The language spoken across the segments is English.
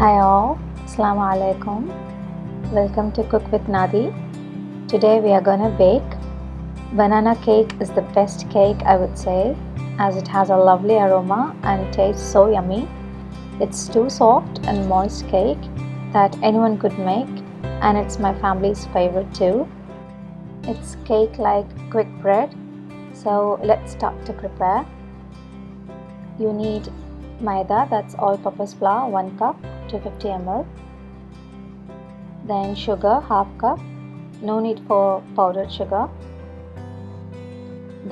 Hi all, Assalamu alaikum. Welcome to Cook with Nadi. Today we are gonna bake. Banana cake is the best cake, I would say, as it has a lovely aroma and tastes so yummy. It's too soft and moist cake that anyone could make, and it's my family's favorite too. It's cake like quick bread. So let's start to prepare. You need maida, that's all-purpose flour, 1 cup, 250 ml. Then sugar, half cup, no need for powdered sugar.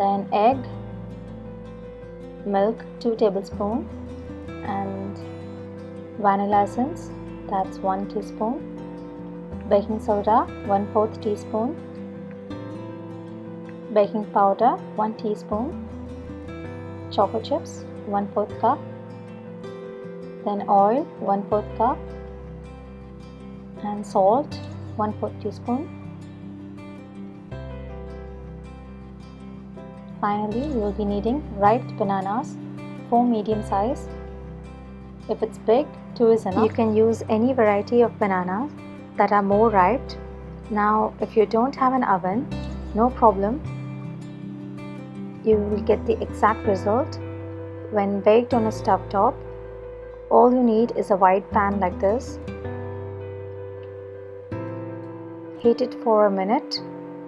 Then egg, milk, 2 tablespoons, and vanilla essence, that's 1 teaspoon. Baking soda, 1/4 teaspoon. Baking powder, 1 teaspoon. Chocolate chips, 1/4 cup. Then oil, 1/4 cup, and salt, 1/4 teaspoon. Finally, you will be needing ripe bananas, 4 medium size. If it's big, 2 is enough. You can use any variety of bananas that are more ripe. Now, if you don't have an oven, no problem. You will get the exact result when baked on a stove top. All you need is a wide pan like this. Heat it for a minute,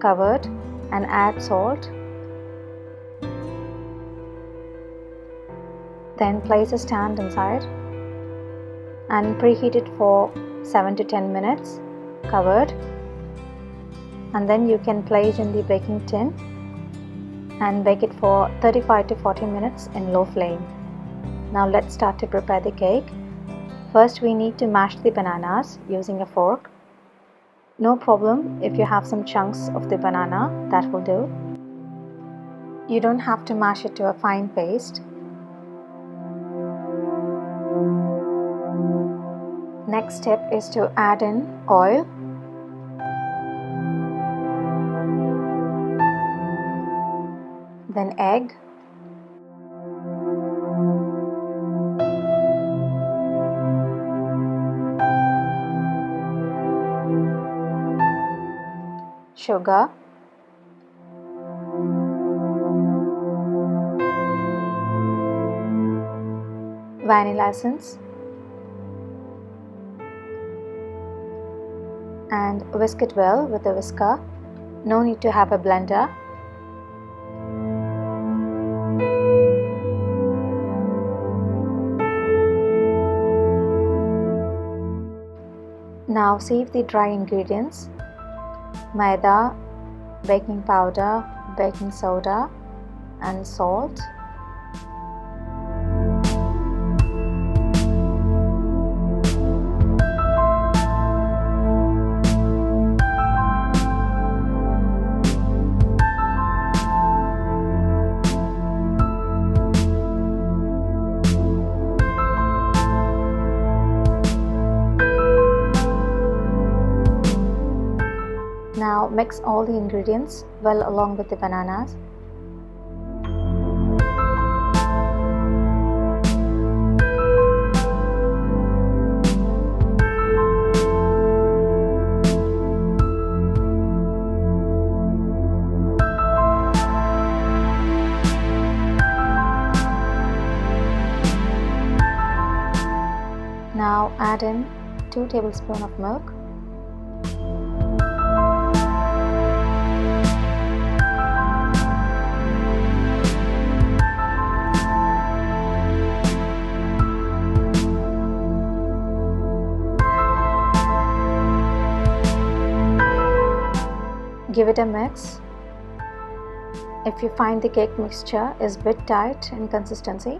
covered, and add salt. Then place a stand inside and preheat it for 7 to 10 minutes, covered. And then you can place in the baking tin and bake it for 35 to 40 minutes in low flame. Now let's start to prepare the cake. First we need to mash the bananas using a fork. No problem if you have some chunks of the banana, that will do. You don't have to mash it to a fine paste. Next step is to add in oil. Then egg. Sugar, vanilla essence, and whisk it well with a whisker. No need to have a blender. Now sieve the dry ingredients: maida, baking powder, baking soda, and salt. Now mix all the ingredients well along with the bananas. Now add in 2 tablespoons of milk. Give it a mix. If you find the cake mixture is a bit tight in consistency,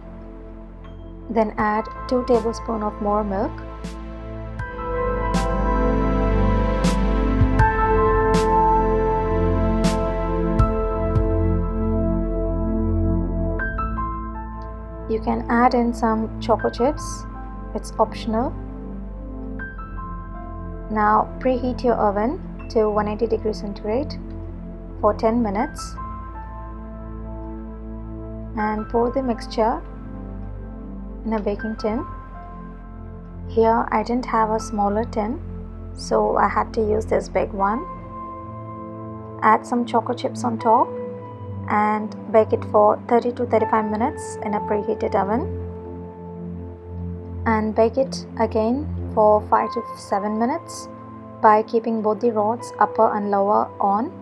then add 2 tablespoons of more milk. You can add in some chocolate chips, it's optional. Now preheat your oven to 180 degrees centigrade for 10 minutes and pour the mixture in a baking tin. Here I didn't have a smaller tin, so I had to use this big one. Add some choco chips on top and bake it for 30 to 35 minutes in a preheated oven. And bake it again for 5 to 7 minutes by keeping both the rods upper and lower on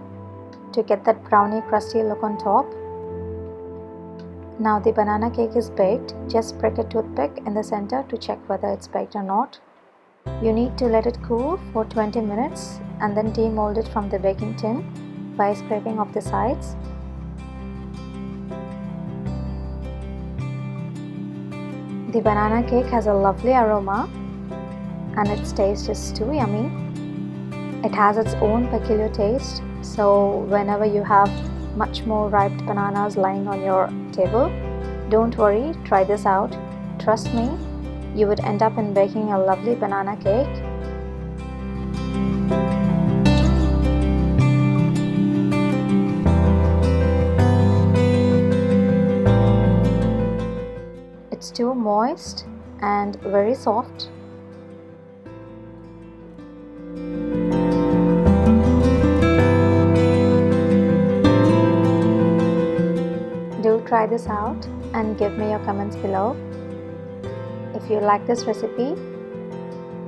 to get that brownie crusty look on top. Now the banana cake is baked. Just prick a toothpick in the center to check whether it's baked or not. You need to let it cool for 20 minutes and then demold it from the baking tin by scraping off the sides. The banana cake has a lovely aroma and its taste is too yummy. It has its own peculiar taste, so whenever you have much more ripe bananas lying on your table, don't worry, try this out. Trust me, you would end up in baking a lovely banana cake. It's too moist and very soft. Do try this out and give me your comments below. If you like this recipe,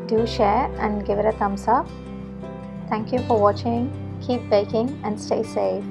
do share and give it a thumbs up. Thank you for watching. Keep baking and stay safe.